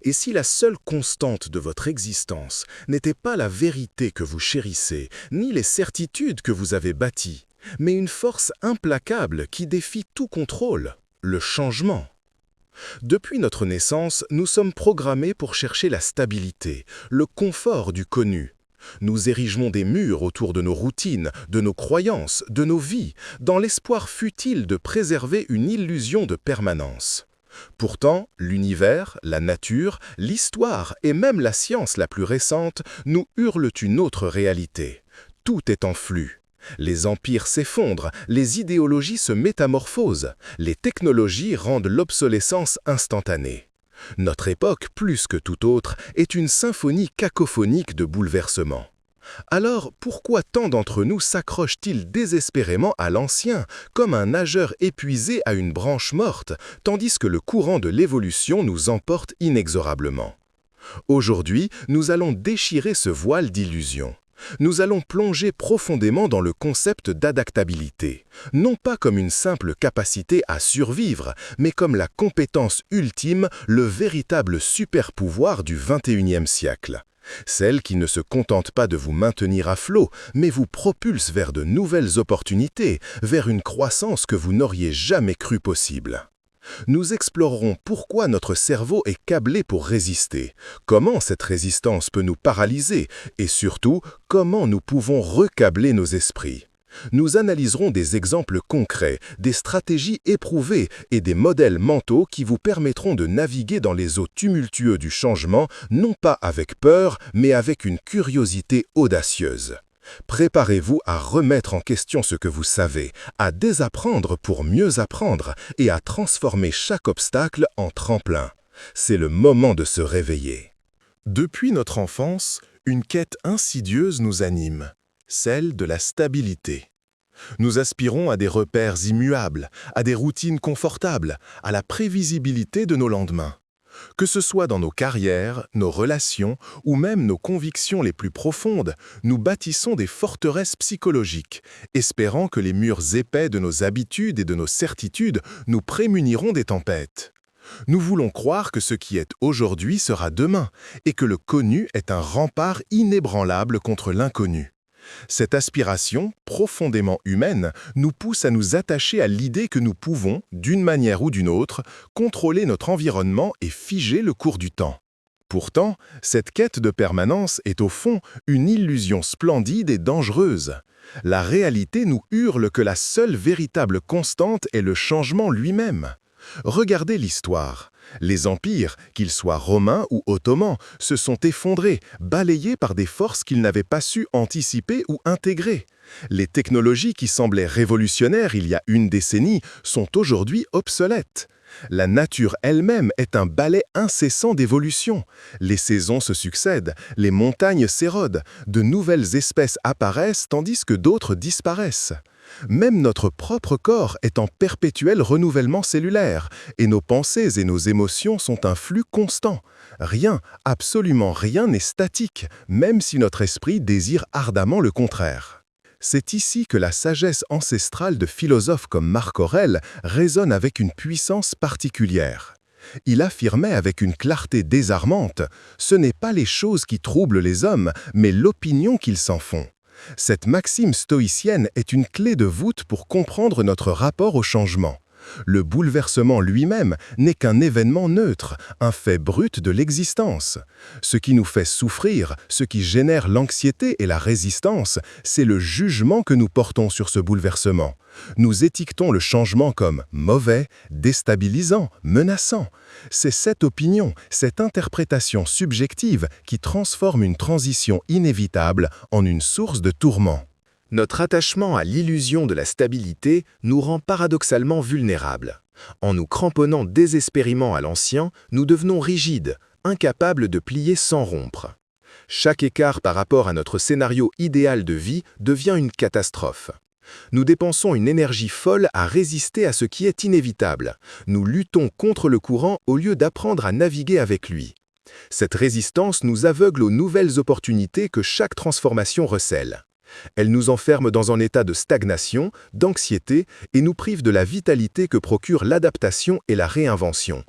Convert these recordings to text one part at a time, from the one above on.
Et si la seule constante de votre existence n'était pas la vérité que vous chérissez, ni les certitudes que vous avez bâties, mais une force implacable qui défie tout contrôle, le changement? Depuis notre naissance, nous sommes programmés pour chercher la stabilité, le confort du connu. Nous érigeons des murs autour de nos routines, de nos croyances, de nos vies, dans l'espoir futile de préserver une illusion de permanence. Pourtant, l'univers, la nature, l'histoire et même la science la plus récente nous hurlent une autre réalité. Tout est en flux. Les empires s'effondrent, les idéologies se métamorphosent, les technologies rendent l'obsolescence instantanée. Notre époque, plus que toute autre, est une symphonie cacophonique de bouleversements. Alors, pourquoi tant d'entre nous s'accrochent-ils désespérément à l'ancien, comme un nageur épuisé à une branche morte, tandis que le courant de l'évolution nous emporte inexorablement? Aujourd'hui, nous allons déchirer ce voile d'illusion. Nous allons plonger profondément dans le concept d'adaptabilité, non pas comme une simple capacité à survivre, mais comme la compétence ultime, le véritable super-pouvoir du XXIe siècle. Celle qui ne se contente pas de vous maintenir à flot, mais vous propulse vers de nouvelles opportunités, vers une croissance que vous n'auriez jamais cru possible. Nous explorerons pourquoi notre cerveau est câblé pour résister, comment cette résistance peut nous paralyser et surtout, comment nous pouvons recâbler nos esprits. Nous analyserons des exemples concrets, des stratégies éprouvées et des modèles mentaux qui vous permettront de naviguer dans les eaux tumultueuses du changement, non pas avec peur, mais avec une curiosité audacieuse. Préparez-vous à remettre en question ce que vous savez, à désapprendre pour mieux apprendre et à transformer chaque obstacle en tremplin. C'est le moment de se réveiller. Depuis notre enfance, une quête insidieuse nous anime, celle de la stabilité. Nous aspirons à des repères immuables, à des routines confortables, à la prévisibilité de nos lendemains. Que ce soit dans nos carrières, nos relations ou même nos convictions les plus profondes, nous bâtissons des forteresses psychologiques, espérant que les murs épais de nos habitudes et de nos certitudes nous prémuniront des tempêtes. Nous voulons croire que ce qui est aujourd'hui sera demain et que le connu est un rempart inébranlable contre l'inconnu. Cette aspiration, profondément humaine, nous pousse à nous attacher à l'idée que nous pouvons, d'une manière ou d'une autre, contrôler notre environnement et figer le cours du temps. Pourtant, cette quête de permanence est au fond une illusion splendide et dangereuse. La réalité nous hurle que la seule véritable constante est le changement lui-même. Regardez l'histoire. Les empires, qu'ils soient romains ou ottomans, se sont effondrés, balayés par des forces qu'ils n'avaient pas su anticiper ou intégrer. Les technologies qui semblaient révolutionnaires il y a une décennie sont aujourd'hui obsolètes. La nature elle-même est un balai incessant d'évolution. Les saisons se succèdent, les montagnes s'érodent, de nouvelles espèces apparaissent tandis que d'autres disparaissent. Même notre propre corps est en perpétuel renouvellement cellulaire, et nos pensées et nos émotions sont un flux constant. Rien, absolument rien n'est statique, même si notre esprit désire ardemment le contraire. C'est ici que la sagesse ancestrale de philosophes comme Marc Aurèle résonne avec une puissance particulière. Il affirmait avec une clarté désarmante « Ce n'est pas les choses qui troublent les hommes, mais l'opinion qu'ils s'en font ». Cette maxime stoïcienne est une clé de voûte pour comprendre notre rapport au changement. Le bouleversement lui-même n'est qu'un événement neutre, un fait brut de l'existence. Ce qui nous fait souffrir, ce qui génère l'anxiété et la résistance, c'est le jugement que nous portons sur ce bouleversement. Nous étiquetons le changement comme mauvais, déstabilisant, menaçant. C'est cette opinion, cette interprétation subjective qui transforme une transition inévitable en une source de tourment. Notre attachement à l'illusion de la stabilité nous rend paradoxalement vulnérables. En nous cramponnant désespérément à l'ancien, nous devenons rigides, incapables de plier sans rompre. Chaque écart par rapport à notre scénario idéal de vie devient une catastrophe. Nous dépensons une énergie folle à résister à ce qui est inévitable. Nous luttons contre le courant au lieu d'apprendre à naviguer avec lui. Cette résistance nous aveugle aux nouvelles opportunités que chaque transformation recèle. Elle nous enferme dans un état de stagnation, d'anxiété et nous prive de la vitalité que procurent l'adaptation et la réinvention.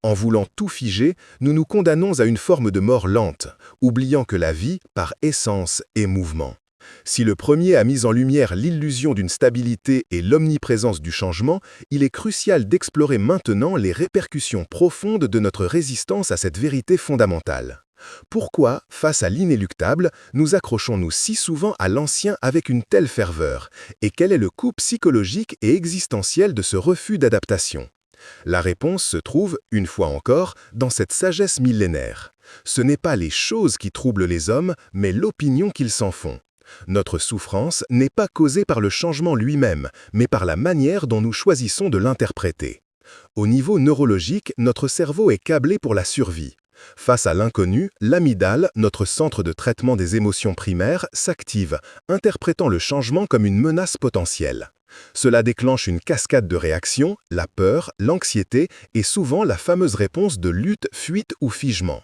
En voulant tout figer, nous nous condamnons à une forme de mort lente, oubliant que la vie, par essence, est mouvement. Si le premier a mis en lumière l'illusion d'une stabilité et l'omniprésence du changement, il est crucial d'explorer maintenant les répercussions profondes de notre résistance à cette vérité fondamentale. Pourquoi, face à l'inéluctable, nous accrochons-nous si souvent à l'ancien avec une telle ferveur? Et quel est le coût psychologique et existentiel de ce refus d'adaptation? La réponse se trouve, une fois encore, dans cette sagesse millénaire. Ce n'est pas les choses qui troublent les hommes, mais l'opinion qu'ils s'en font. Notre souffrance n'est pas causée par le changement lui-même, mais par la manière dont nous choisissons de l'interpréter. Au niveau neurologique, notre cerveau est câblé pour la survie. Face à l'inconnu, l'amygdale, notre centre de traitement des émotions primaires, s'active, interprétant le changement comme une menace potentielle. Cela déclenche une cascade de réactions, la peur, l'anxiété et souvent la fameuse réponse de lutte, fuite ou figement.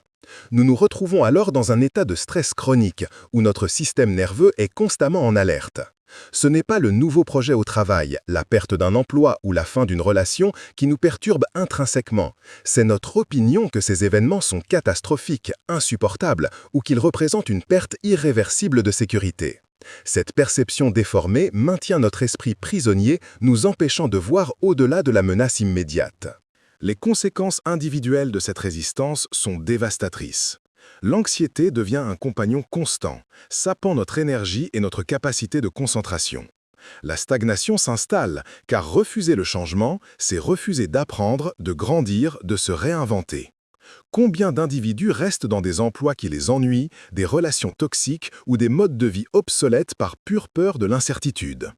Nous nous retrouvons alors dans un état de stress chronique, où notre système nerveux est constamment en alerte. Ce n'est pas le nouveau projet au travail, la perte d'un emploi ou la fin d'une relation qui nous perturbe intrinsèquement. C'est notre opinion que ces événements sont catastrophiques, insupportables ou qu'ils représentent une perte irréversible de sécurité. Cette perception déformée maintient notre esprit prisonnier, nous empêchant de voir au-delà de la menace immédiate. Les conséquences individuelles de cette résistance sont dévastatrices. L'anxiété devient un compagnon constant, sapant notre énergie et notre capacité de concentration. La stagnation s'installe, car refuser le changement, c'est refuser d'apprendre, de grandir, de se réinventer. Combien d'individus restent dans des emplois qui les ennuient, des relations toxiques ou des modes de vie obsolètes par pure peur de l'incertitude?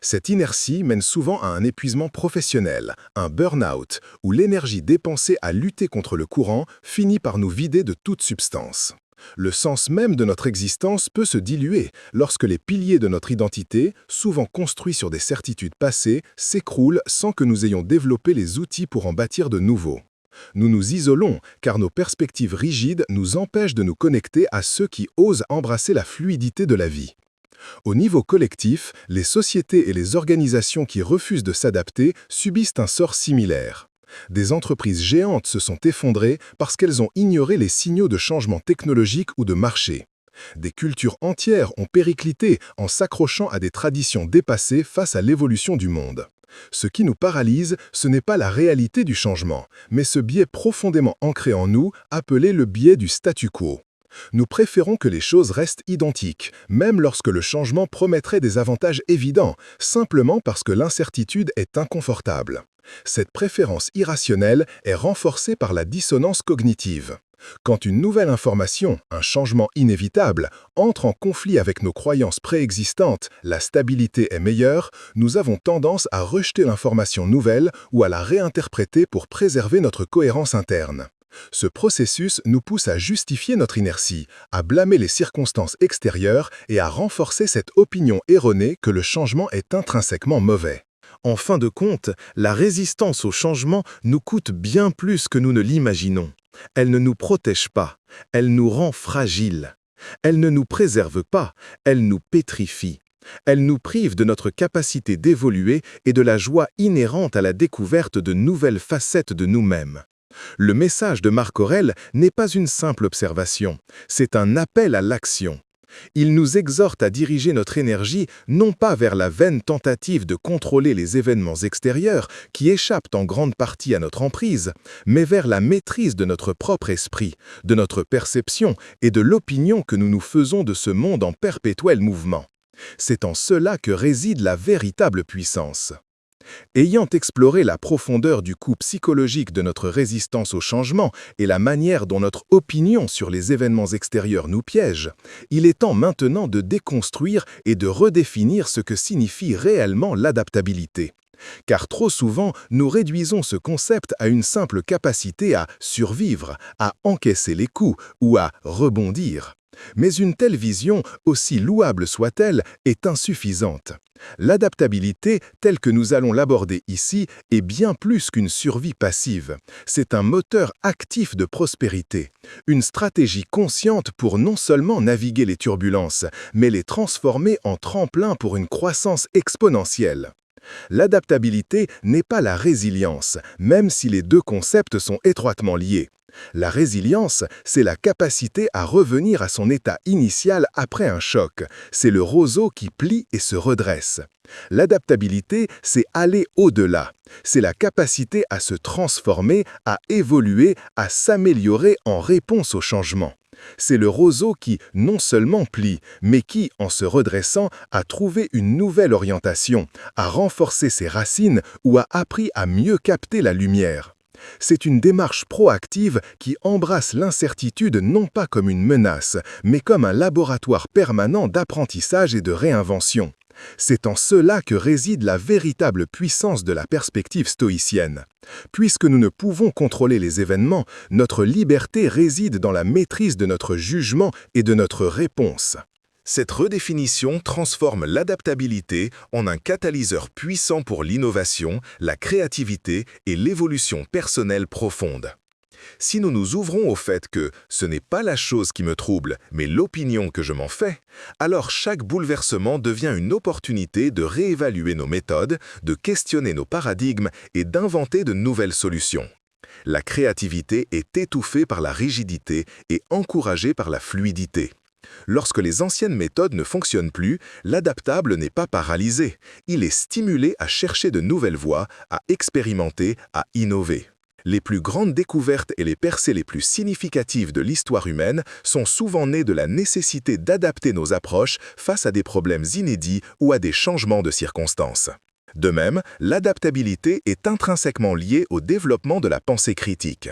Cette inertie mène souvent à un épuisement professionnel, un burn-out, où l'énergie dépensée à lutter contre le courant finit par nous vider de toute substance. Le sens même de notre existence peut se diluer lorsque les piliers de notre identité, souvent construits sur des certitudes passées, s'écroulent sans que nous ayons développé les outils pour en bâtir de nouveaux. Nous nous isolons car nos perspectives rigides nous empêchent de nous connecter à ceux qui osent embrasser la fluidité de la vie. Au niveau collectif, les sociétés et les organisations qui refusent de s'adapter subissent un sort similaire. Des entreprises géantes se sont effondrées parce qu'elles ont ignoré les signaux de changement technologique ou de marché. Des cultures entières ont périclité en s'accrochant à des traditions dépassées face à l'évolution du monde. Ce qui nous paralyse, ce n'est pas la réalité du changement, mais ce biais profondément ancré en nous, appelé le biais du statu quo. Nous préférons que les choses restent identiques, même lorsque le changement promettrait des avantages évidents, simplement parce que l'incertitude est inconfortable. Cette préférence irrationnelle est renforcée par la dissonance cognitive. Quand une nouvelle information, un changement inévitable, entre en conflit avec nos croyances préexistantes, la stabilité est meilleure, nous avons tendance à rejeter l'information nouvelle ou à la réinterpréter pour préserver notre cohérence interne. Ce processus nous pousse à justifier notre inertie, à blâmer les circonstances extérieures et à renforcer cette opinion erronée que le changement est intrinsèquement mauvais. En fin de compte, la résistance au changement nous coûte bien plus que nous ne l'imaginons. Elle ne nous protège pas, elle nous rend fragiles. Elle ne nous préserve pas, elle nous pétrifie. Elle nous prive de notre capacité d'évoluer et de la joie inhérente à la découverte de nouvelles facettes de nous-mêmes. Le message de Marc Aurèle n'est pas une simple observation, c'est un appel à l'action. Il nous exhorte à diriger notre énergie non pas vers la vaine tentative de contrôler les événements extérieurs qui échappent en grande partie à notre emprise, mais vers la maîtrise de notre propre esprit, de notre perception et de l'opinion que nous nous faisons de ce monde en perpétuel mouvement. C'est en cela que réside la véritable puissance. Ayant exploré la profondeur du coup psychologique de notre résistance au changement et la manière dont notre opinion sur les événements extérieurs nous piège, il est temps maintenant de déconstruire et de redéfinir ce que signifie réellement l'adaptabilité. Car trop souvent, nous réduisons ce concept à une simple capacité à survivre, à encaisser les coups ou à rebondir. Mais une telle vision, aussi louable soit-elle, est insuffisante. L'adaptabilité, telle que nous allons l'aborder ici, est bien plus qu'une survie passive. C'est un moteur actif de prospérité, une stratégie consciente pour non seulement naviguer les turbulences, mais les transformer en tremplin pour une croissance exponentielle. L'adaptabilité n'est pas la résilience, même si les deux concepts sont étroitement liés. La résilience, c'est la capacité à revenir à son état initial après un choc. C'est le roseau qui plie et se redresse. L'adaptabilité, c'est aller au-delà. C'est la capacité à se transformer, à évoluer, à s'améliorer en réponse au changement. C'est le roseau qui non seulement plie, mais qui, en se redressant, a trouvé une nouvelle orientation, a renforcé ses racines ou a appris à mieux capter la lumière. C'est une démarche proactive qui embrasse l'incertitude non pas comme une menace, mais comme un laboratoire permanent d'apprentissage et de réinvention. C'est en cela que réside la véritable puissance de la perspective stoïcienne. Puisque nous ne pouvons contrôler les événements, notre liberté réside dans la maîtrise de notre jugement et de notre réponse. Cette redéfinition transforme l'adaptabilité en un catalyseur puissant pour l'innovation, la créativité et l'évolution personnelle profonde. Si nous nous ouvrons au fait que ce n'est pas la chose qui me trouble, mais l'opinion que je m'en fais, alors chaque bouleversement devient une opportunité de réévaluer nos méthodes, de questionner nos paradigmes et d'inventer de nouvelles solutions. La créativité est étouffée par la rigidité et encouragée par la fluidité. Lorsque les anciennes méthodes ne fonctionnent plus, l'adaptable n'est pas paralysé. Il est stimulé à chercher de nouvelles voies, à expérimenter, à innover. Les plus grandes découvertes et les percées les plus significatives de l'histoire humaine sont souvent nées de la nécessité d'adapter nos approches face à des problèmes inédits ou à des changements de circonstances. De même, l'adaptabilité est intrinsèquement liée au développement de la pensée critique.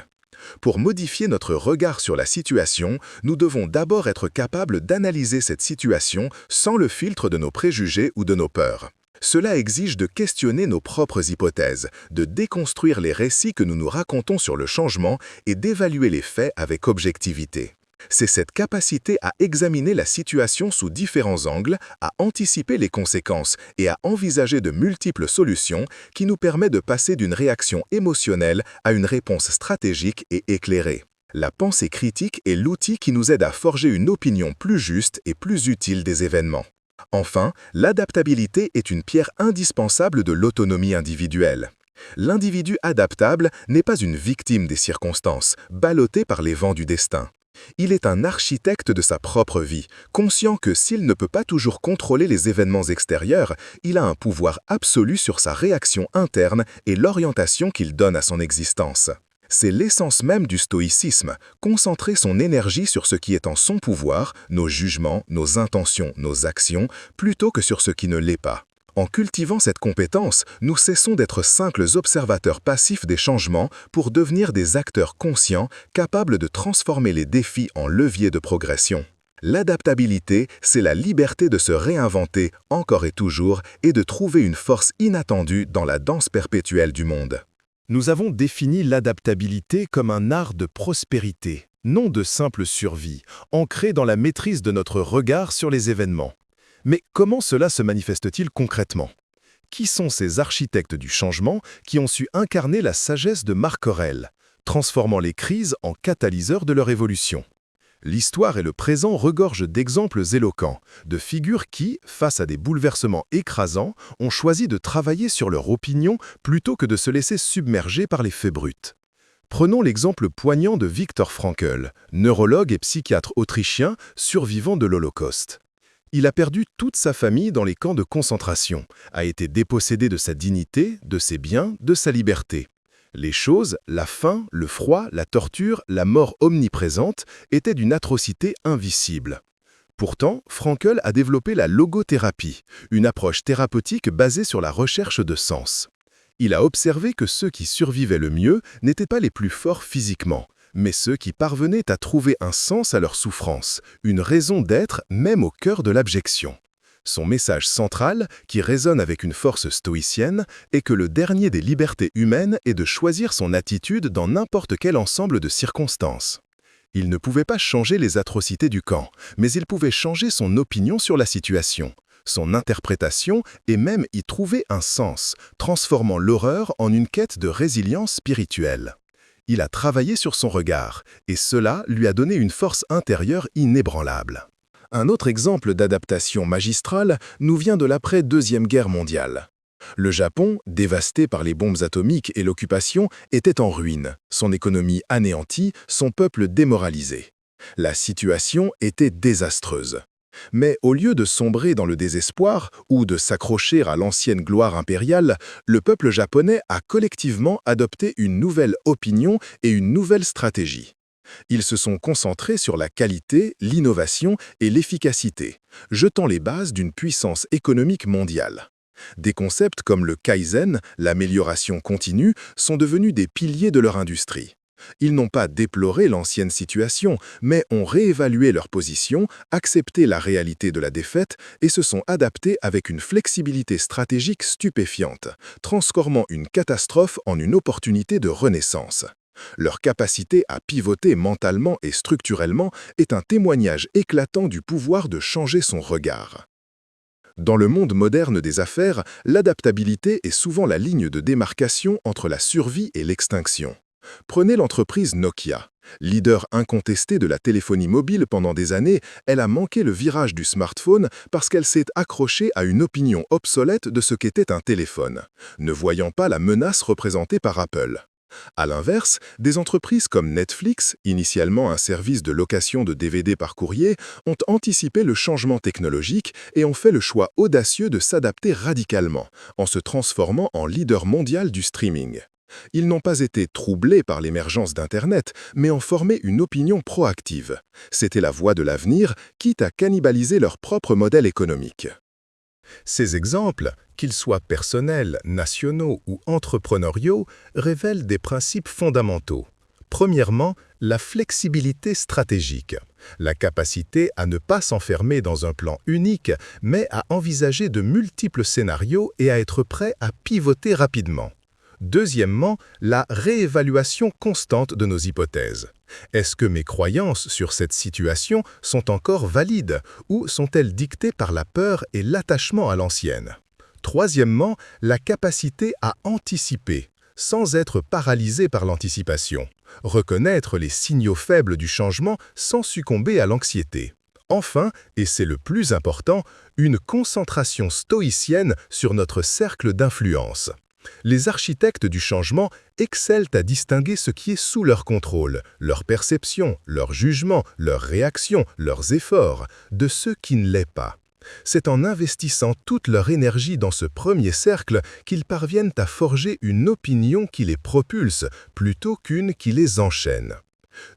Pour modifier notre regard sur la situation, nous devons d'abord être capables d'analyser cette situation sans le filtre de nos préjugés ou de nos peurs. Cela exige de questionner nos propres hypothèses, de déconstruire les récits que nous nous racontons sur le changement et d'évaluer les faits avec objectivité. C'est cette capacité à examiner la situation sous différents angles, à anticiper les conséquences et à envisager de multiples solutions qui nous permet de passer d'une réaction émotionnelle à une réponse stratégique et éclairée. La pensée critique est l'outil qui nous aide à forger une opinion plus juste et plus utile des événements. Enfin, l'adaptabilité est une pierre indispensable de l'autonomie individuelle. L'individu adaptable n'est pas une victime des circonstances, ballotté par les vents du destin. Il est un architecte de sa propre vie, conscient que s'il ne peut pas toujours contrôler les événements extérieurs, il a un pouvoir absolu sur sa réaction interne et l'orientation qu'il donne à son existence. C'est l'essence même du stoïcisme, concentrer son énergie sur ce qui est en son pouvoir, nos jugements, nos intentions, nos actions, plutôt que sur ce qui ne l'est pas. En cultivant cette compétence, nous cessons d'être simples observateurs passifs des changements pour devenir des acteurs conscients, capables de transformer les défis en leviers de progression. L'adaptabilité, c'est la liberté de se réinventer encore et toujours et de trouver une force inattendue dans la danse perpétuelle du monde. Nous avons défini l'adaptabilité comme un art de prospérité, non de simple survie, ancré dans la maîtrise de notre regard sur les événements. Mais comment cela se manifeste-t-il concrètement? Qui sont ces architectes du changement qui ont su incarner la sagesse de Marc Aurèle, transformant les crises en catalyseurs de leur évolution? L'histoire et le présent regorgent d'exemples éloquents, de figures qui, face à des bouleversements écrasants, ont choisi de travailler sur leur opinion plutôt que de se laisser submerger par les faits bruts. Prenons l'exemple poignant de Viktor Frankl, neurologue et psychiatre autrichien survivant de l'Holocauste. Il a perdu toute sa famille dans les camps de concentration, a été dépossédé de sa dignité, de ses biens, de sa liberté. Les choses, la faim, le froid, la torture, la mort omniprésente étaient d'une atrocité invisible. Pourtant, Frankl a développé la logothérapie, une approche thérapeutique basée sur la recherche de sens. Il a observé que ceux qui survivaient le mieux n'étaient pas les plus forts physiquement, mais ceux qui parvenaient à trouver un sens à leur souffrance, une raison d'être même au cœur de l'abjection. Son message central, qui résonne avec une force stoïcienne, est que le dernier des libertés humaines est de choisir son attitude dans n'importe quel ensemble de circonstances. Il ne pouvait pas changer les atrocités du camp, mais il pouvait changer son opinion sur la situation, son interprétation et même y trouver un sens, transformant l'horreur en une quête de résilience spirituelle. Il a travaillé sur son regard, et cela lui a donné une force intérieure inébranlable. Un autre exemple d'adaptation magistrale nous vient de l'après-Deuxième Guerre mondiale. Le Japon, dévasté par les bombes atomiques et l'occupation, était en ruine, son économie anéantie, son peuple démoralisé. La situation était désastreuse. Mais au lieu de sombrer dans le désespoir ou de s'accrocher à l'ancienne gloire impériale, le peuple japonais a collectivement adopté une nouvelle opinion et une nouvelle stratégie. Ils se sont concentrés sur la qualité, l'innovation et l'efficacité, jetant les bases d'une puissance économique mondiale. Des concepts comme le kaizen, l'amélioration continue, sont devenus des piliers de leur industrie. Ils n'ont pas déploré l'ancienne situation, mais ont réévalué leur position, accepté la réalité de la défaite et se sont adaptés avec une flexibilité stratégique stupéfiante, transformant une catastrophe en une opportunité de renaissance. Leur capacité à pivoter mentalement et structurellement est un témoignage éclatant du pouvoir de changer son regard. Dans le monde moderne des affaires, l'adaptabilité est souvent la ligne de démarcation entre la survie et l'extinction. Prenez l'entreprise Nokia. Leader incontesté de la téléphonie mobile pendant des années, elle a manqué le virage du smartphone parce qu'elle s'est accrochée à une opinion obsolète de ce qu'était un téléphone, ne voyant pas la menace représentée par Apple. À l'inverse, des entreprises comme Netflix, initialement un service de location de DVD par courrier, ont anticipé le changement technologique et ont fait le choix audacieux de s'adapter radicalement, en se transformant en leader mondial du streaming. Ils n'ont pas été troublés par l'émergence d'Internet, mais ont formé une opinion proactive. C'était la voie de l'avenir, quitte à cannibaliser leur propre modèle économique. Ces exemples, qu'ils soient personnels, nationaux ou entrepreneuriaux, révèlent des principes fondamentaux. Premièrement, la flexibilité stratégique, la capacité à ne pas s'enfermer dans un plan unique, mais à envisager de multiples scénarios et à être prêt à pivoter rapidement. Deuxièmement, la réévaluation constante de nos hypothèses. Est-ce que mes croyances sur cette situation sont encore valides ou sont-elles dictées par la peur et l'attachement à l'ancienne? Troisièmement, la capacité à anticiper, sans être paralysé par l'anticipation. Reconnaître les signaux faibles du changement sans succomber à l'anxiété. Enfin, et c'est le plus important, une concentration stoïcienne sur notre cercle d'influence. Les architectes du changement excellent à distinguer ce qui est sous leur contrôle, leur perception, leur jugement, leurs réactions, leurs efforts, de ce qui ne l'est pas. C'est en investissant toute leur énergie dans ce premier cercle qu'ils parviennent à forger une opinion qui les propulse plutôt qu'une qui les enchaîne.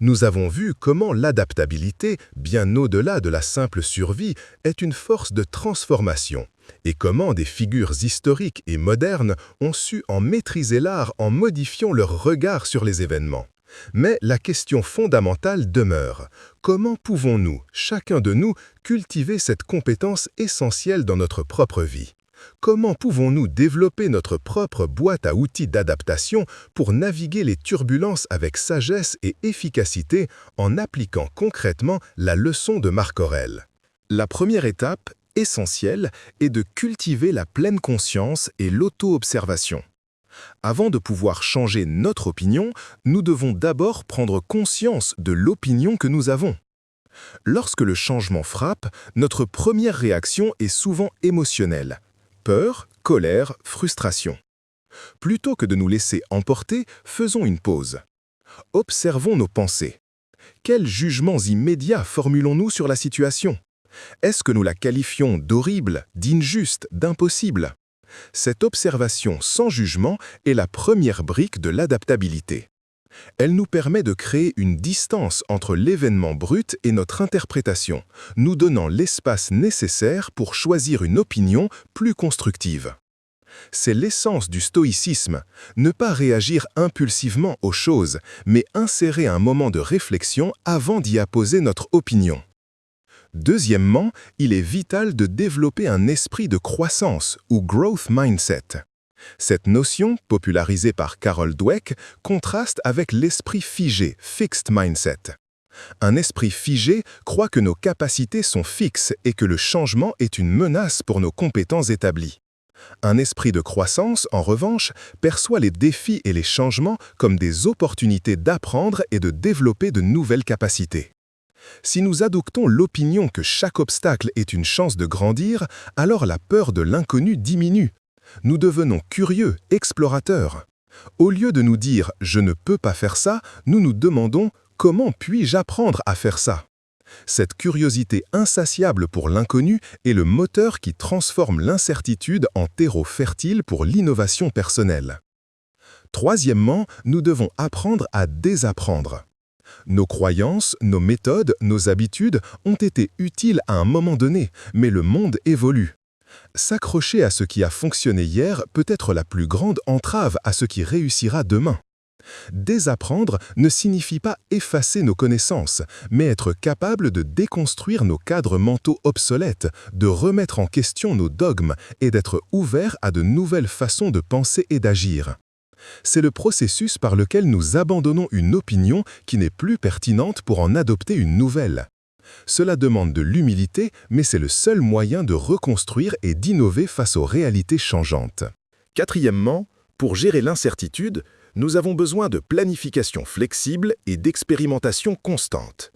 Nous avons vu comment l'adaptabilité, bien au-delà de la simple survie, est une force de transformation, et comment des figures historiques et modernes ont su en maîtriser l'art en modifiant leur regard sur les événements. Mais la question fondamentale demeure. Comment pouvons-nous, chacun de nous, cultiver cette compétence essentielle dans notre propre vie? Comment pouvons-nous développer notre propre boîte à outils d'adaptation pour naviguer les turbulences avec sagesse et efficacité en appliquant concrètement la leçon de Marc Aurèle? La première étape, essentielle, est de cultiver la pleine conscience et l'auto-observation. Avant de pouvoir changer notre opinion, nous devons d'abord prendre conscience de l'opinion que nous avons. Lorsque le changement frappe, notre première réaction est souvent émotionnelle. Peur, colère, frustration. Plutôt que de nous laisser emporter, faisons une pause. Observons nos pensées. Quels jugements immédiats formulons-nous sur la situation? Est-ce que nous la qualifions d'horrible, d'injuste, d'impossible? Cette observation sans jugement est la première brique de l'adaptabilité. Elle nous permet de créer une distance entre l'événement brut et notre interprétation, nous donnant l'espace nécessaire pour choisir une opinion plus constructive. C'est l'essence du stoïcisme, ne pas réagir impulsivement aux choses, mais insérer un moment de réflexion avant d'y apposer notre opinion. Deuxièmement, il est vital de développer un esprit de croissance ou growth mindset. Cette notion, popularisée par Carol Dweck, contraste avec l'esprit figé, fixed mindset. Un esprit figé croit que nos capacités sont fixes et que le changement est une menace pour nos compétences établies. Un esprit de croissance, en revanche, perçoit les défis et les changements comme des opportunités d'apprendre et de développer de nouvelles capacités. Si nous adoptons l'opinion que chaque obstacle est une chance de grandir, alors la peur de l'inconnu diminue. Nous devenons curieux, explorateurs. Au lieu de nous dire « je ne peux pas faire ça », nous nous demandons « comment puis-je apprendre à faire ça ?» Cette curiosité insatiable pour l'inconnu est le moteur qui transforme l'incertitude en terreau fertile pour l'innovation personnelle. Troisièmement, nous devons apprendre à désapprendre. Nos croyances, nos méthodes, nos habitudes ont été utiles à un moment donné, mais le monde évolue. S'accrocher à ce qui a fonctionné hier peut être la plus grande entrave à ce qui réussira demain. Désapprendre ne signifie pas effacer nos connaissances, mais être capable de déconstruire nos cadres mentaux obsolètes, de remettre en question nos dogmes et d'être ouvert à de nouvelles façons de penser et d'agir. C'est le processus par lequel nous abandonnons une opinion qui n'est plus pertinente pour en adopter une nouvelle. Cela demande de l'humilité, mais c'est le seul moyen de reconstruire et d'innover face aux réalités changeantes. Quatrièmement, pour gérer l'incertitude, nous avons besoin de planification flexible et d'expérimentation constante.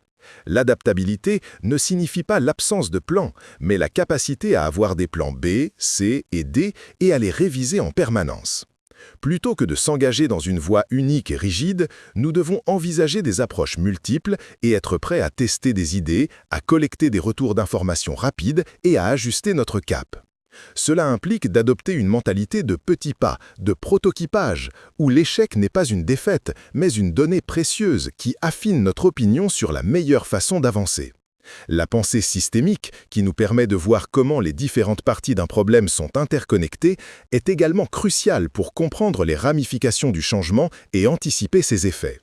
L'adaptabilité ne signifie pas l'absence de plan, mais la capacité à avoir des plans B, C et D et à les réviser en permanence. Plutôt que de s'engager dans une voie unique et rigide, nous devons envisager des approches multiples et être prêts à tester des idées, à collecter des retours d'informations rapides et à ajuster notre cap. Cela implique d'adopter une mentalité de petits pas, de prototypage, où l'échec n'est pas une défaite, mais une donnée précieuse qui affine notre opinion sur la meilleure façon d'avancer. La pensée systémique, qui nous permet de voir comment les différentes parties d'un problème sont interconnectées, est également cruciale pour comprendre les ramifications du changement et anticiper ses effets.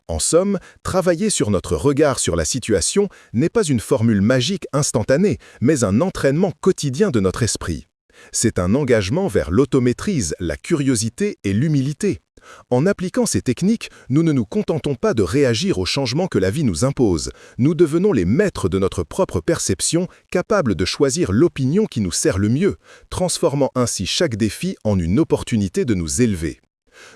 En somme, travailler sur notre regard sur la situation n'est pas une formule magique instantanée, mais un entraînement quotidien de notre esprit. C'est un engagement vers l'automaîtrise, la curiosité et l'humilité. En appliquant ces techniques, nous ne nous contentons pas de réagir aux changements que la vie nous impose. Nous devenons les maîtres de notre propre perception, capables de choisir l'opinion qui nous sert le mieux, transformant ainsi chaque défi en une opportunité de nous élever.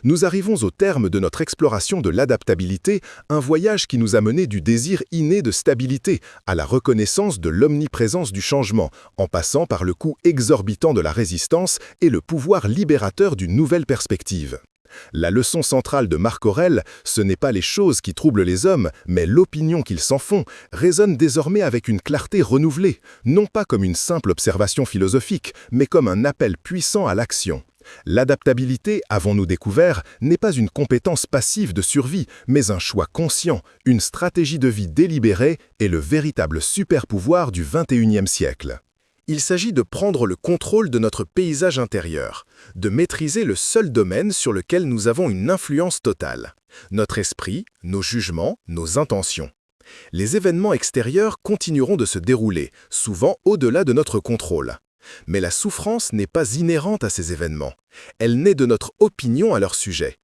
Nous arrivons au terme de notre exploration de l'adaptabilité, un voyage qui nous a mené du désir inné de stabilité à la reconnaissance de l'omniprésence du changement, en passant par le coût exorbitant de la résistance et le pouvoir libérateur d'une nouvelle perspective. La leçon centrale de Marc Aurèle, ce n'est pas les choses qui troublent les hommes, mais l'opinion qu'ils s'en font, résonne désormais avec une clarté renouvelée, non pas comme une simple observation philosophique, mais comme un appel puissant à l'action. L'adaptabilité, avons-nous découvert, n'est pas une compétence passive de survie, mais un choix conscient, une stratégie de vie délibérée et le véritable super-pouvoir du XXIe siècle. Il s'agit de prendre le contrôle de notre paysage intérieur, de maîtriser le seul domaine sur lequel nous avons une influence totale, notre esprit, nos jugements, nos intentions. Les événements extérieurs continueront de se dérouler, souvent au-delà de notre contrôle. Mais la souffrance n'est pas inhérente à ces événements. Elle naît de notre opinion à leur sujet.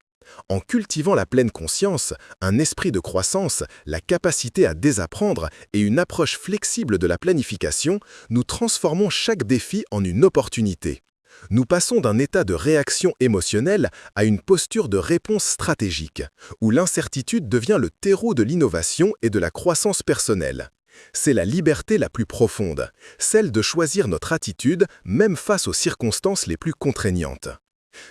En cultivant la pleine conscience, un esprit de croissance, la capacité à désapprendre et une approche flexible de la planification, nous transformons chaque défi en une opportunité. Nous passons d'un état de réaction émotionnelle à une posture de réponse stratégique, où l'incertitude devient le terreau de l'innovation et de la croissance personnelle. C'est la liberté la plus profonde, celle de choisir notre attitude même face aux circonstances les plus contraignantes.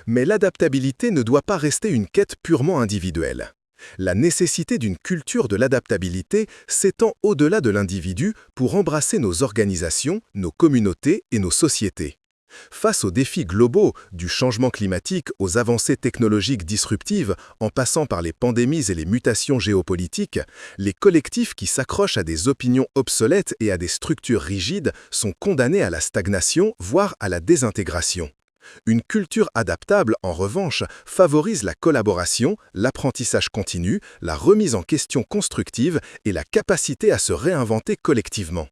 Mais l'adaptabilité ne doit pas rester une quête purement individuelle. La nécessité d'une culture de l'adaptabilité s'étend au-delà de l'individu pour embrasser nos organisations, nos communautés et nos sociétés. Face aux défis globaux, du changement climatique aux avancées technologiques disruptives, en passant par les pandémies et les mutations géopolitiques, les collectifs qui s'accrochent à des opinions obsolètes et à des structures rigides sont condamnés à la stagnation, voire à la désintégration. Une culture adaptable, en revanche, favorise la collaboration, l'apprentissage continu, la remise en question constructive et la capacité à se réinventer collectivement.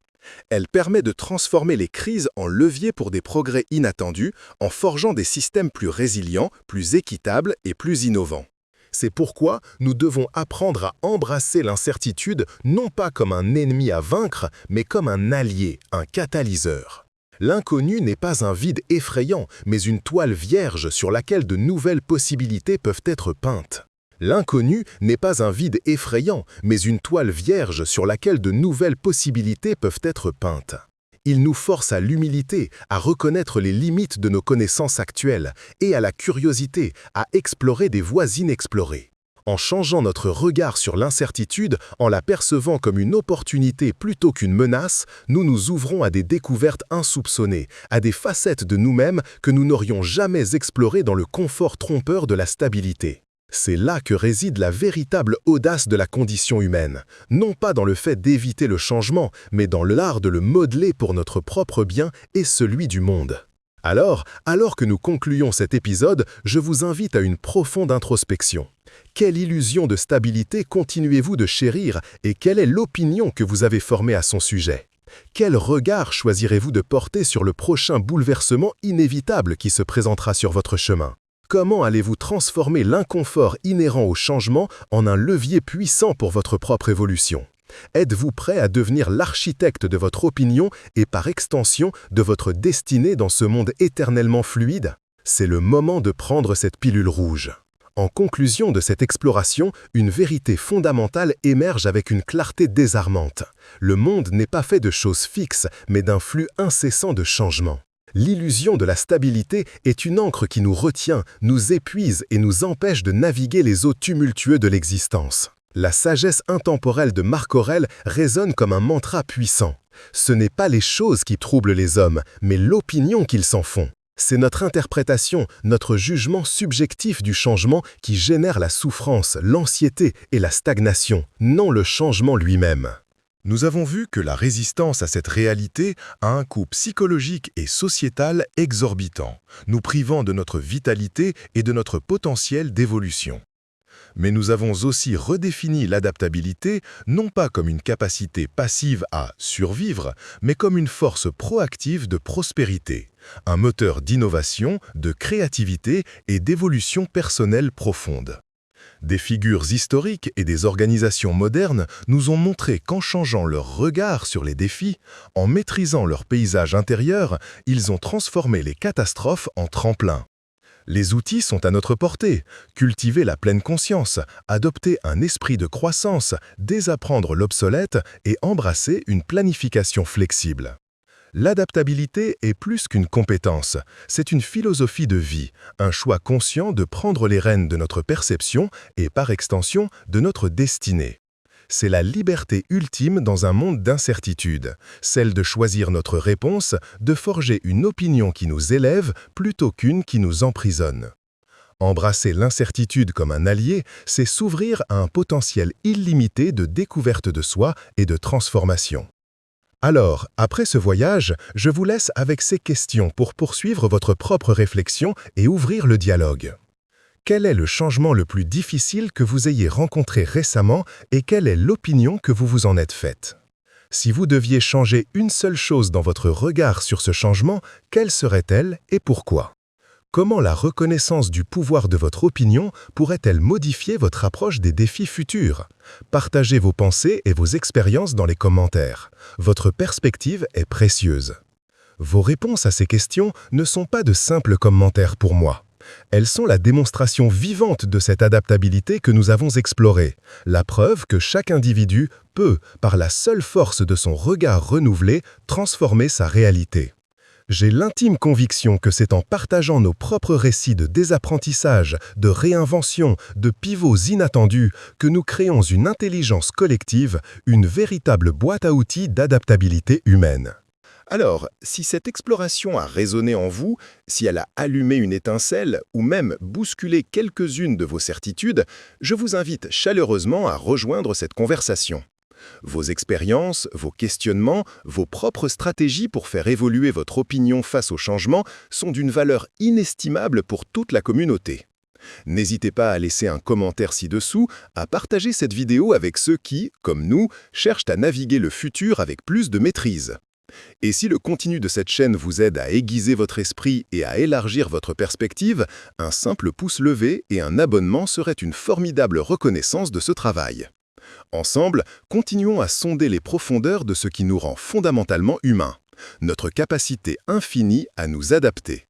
Elle permet de transformer les crises en leviers pour des progrès inattendus, en forgeant des systèmes plus résilients, plus équitables et plus innovants. C'est pourquoi nous devons apprendre à embrasser l'incertitude non pas comme un ennemi à vaincre, mais comme un allié, un catalyseur. L'inconnu n'est pas un vide effrayant, mais une toile vierge sur laquelle de nouvelles possibilités peuvent être peintes. L'inconnu n'est pas un vide effrayant, mais une toile vierge sur laquelle de nouvelles possibilités peuvent être peintes. Il nous force à l'humilité, à reconnaître les limites de nos connaissances actuelles et à la curiosité, à explorer des voies inexplorées. En changeant notre regard sur l'incertitude, en la percevant comme une opportunité plutôt qu'une menace, nous nous ouvrons à des découvertes insoupçonnées, à des facettes de nous-mêmes que nous n'aurions jamais explorées dans le confort trompeur de la stabilité. C'est là que réside la véritable audace de la condition humaine, non pas dans le fait d'éviter le changement, mais dans l'art de le modeler pour notre propre bien et celui du monde. Alors que nous concluons cet épisode, je vous invite à une profonde introspection. Quelle illusion de stabilité continuez-vous de chérir et quelle est l'opinion que vous avez formée à son sujet? Quel regard choisirez-vous de porter sur le prochain bouleversement inévitable qui se présentera sur votre chemin? Comment allez-vous transformer l'inconfort inhérent au changement en un levier puissant pour votre propre évolution? Êtes-vous prêt à devenir l'architecte de votre opinion et par extension de votre destinée dans ce monde éternellement fluide? C'est le moment de prendre cette pilule rouge. En conclusion de cette exploration, une vérité fondamentale émerge avec une clarté désarmante. Le monde n'est pas fait de choses fixes, mais d'un flux incessant de changements. L'illusion de la stabilité est une ancre qui nous retient, nous épuise et nous empêche de naviguer les eaux tumultueuses de l'existence. La sagesse intemporelle de Marc Aurèle résonne comme un mantra puissant. Ce n'est pas les choses qui troublent les hommes, mais l'opinion qu'ils s'en font. C'est notre interprétation, notre jugement subjectif du changement qui génère la souffrance, l'anxiété et la stagnation, non le changement lui-même. Nous avons vu que la résistance à cette réalité a un coût psychologique et sociétal exorbitant, nous privant de notre vitalité et de notre potentiel d'évolution. Mais nous avons aussi redéfini l'adaptabilité non pas comme une capacité passive à survivre, mais comme une force proactive de prospérité, un moteur d'innovation, de créativité et d'évolution personnelle profonde. Des figures historiques et des organisations modernes nous ont montré qu'en changeant leur regard sur les défis, en maîtrisant leur paysage intérieur, ils ont transformé les catastrophes en tremplins. Les outils sont à notre portée. Cultiver la pleine conscience, adopter un esprit de croissance, désapprendre l'obsolète et embrasser une planification flexible. L'adaptabilité est plus qu'une compétence, c'est une philosophie de vie, un choix conscient de prendre les rênes de notre perception et par extension de notre destinée. C'est la liberté ultime dans un monde d'incertitude, celle de choisir notre réponse, de forger une opinion qui nous élève plutôt qu'une qui nous emprisonne. Embrasser l'incertitude comme un allié, c'est s'ouvrir à un potentiel illimité de découverte de soi et de transformation. Alors, après ce voyage, je vous laisse avec ces questions pour poursuivre votre propre réflexion et ouvrir le dialogue. Quel est le changement le plus difficile que vous ayez rencontré récemment et quelle est l'opinion que vous vous en êtes faite? Si vous deviez changer une seule chose dans votre regard sur ce changement, quelle serait-elle et pourquoi? Comment la reconnaissance du pouvoir de votre opinion pourrait-elle modifier votre approche des défis futurs? Partagez vos pensées et vos expériences dans les commentaires. Votre perspective est précieuse. Vos réponses à ces questions ne sont pas de simples commentaires pour moi. Elles sont la démonstration vivante de cette adaptabilité que nous avons explorée, la preuve que chaque individu peut, par la seule force de son regard renouvelé, transformer sa réalité. J'ai l'intime conviction que c'est en partageant nos propres récits de désapprentissage, de réinvention, de pivots inattendus que nous créons une intelligence collective, une véritable boîte à outils d'adaptabilité humaine. Alors, si cette exploration a résonné en vous, si elle a allumé une étincelle ou même bousculé quelques-unes de vos certitudes, je vous invite chaleureusement à rejoindre cette conversation. Vos expériences, vos questionnements, vos propres stratégies pour faire évoluer votre opinion face au changement sont d'une valeur inestimable pour toute la communauté. N'hésitez pas à laisser un commentaire ci-dessous, à partager cette vidéo avec ceux qui, comme nous, cherchent à naviguer le futur avec plus de maîtrise. Et si le contenu de cette chaîne vous aide à aiguiser votre esprit et à élargir votre perspective, un simple pouce levé et un abonnement seraient une formidable reconnaissance de ce travail. Ensemble, continuons à sonder les profondeurs de ce qui nous rend fondamentalement humains, notre capacité infinie à nous adapter.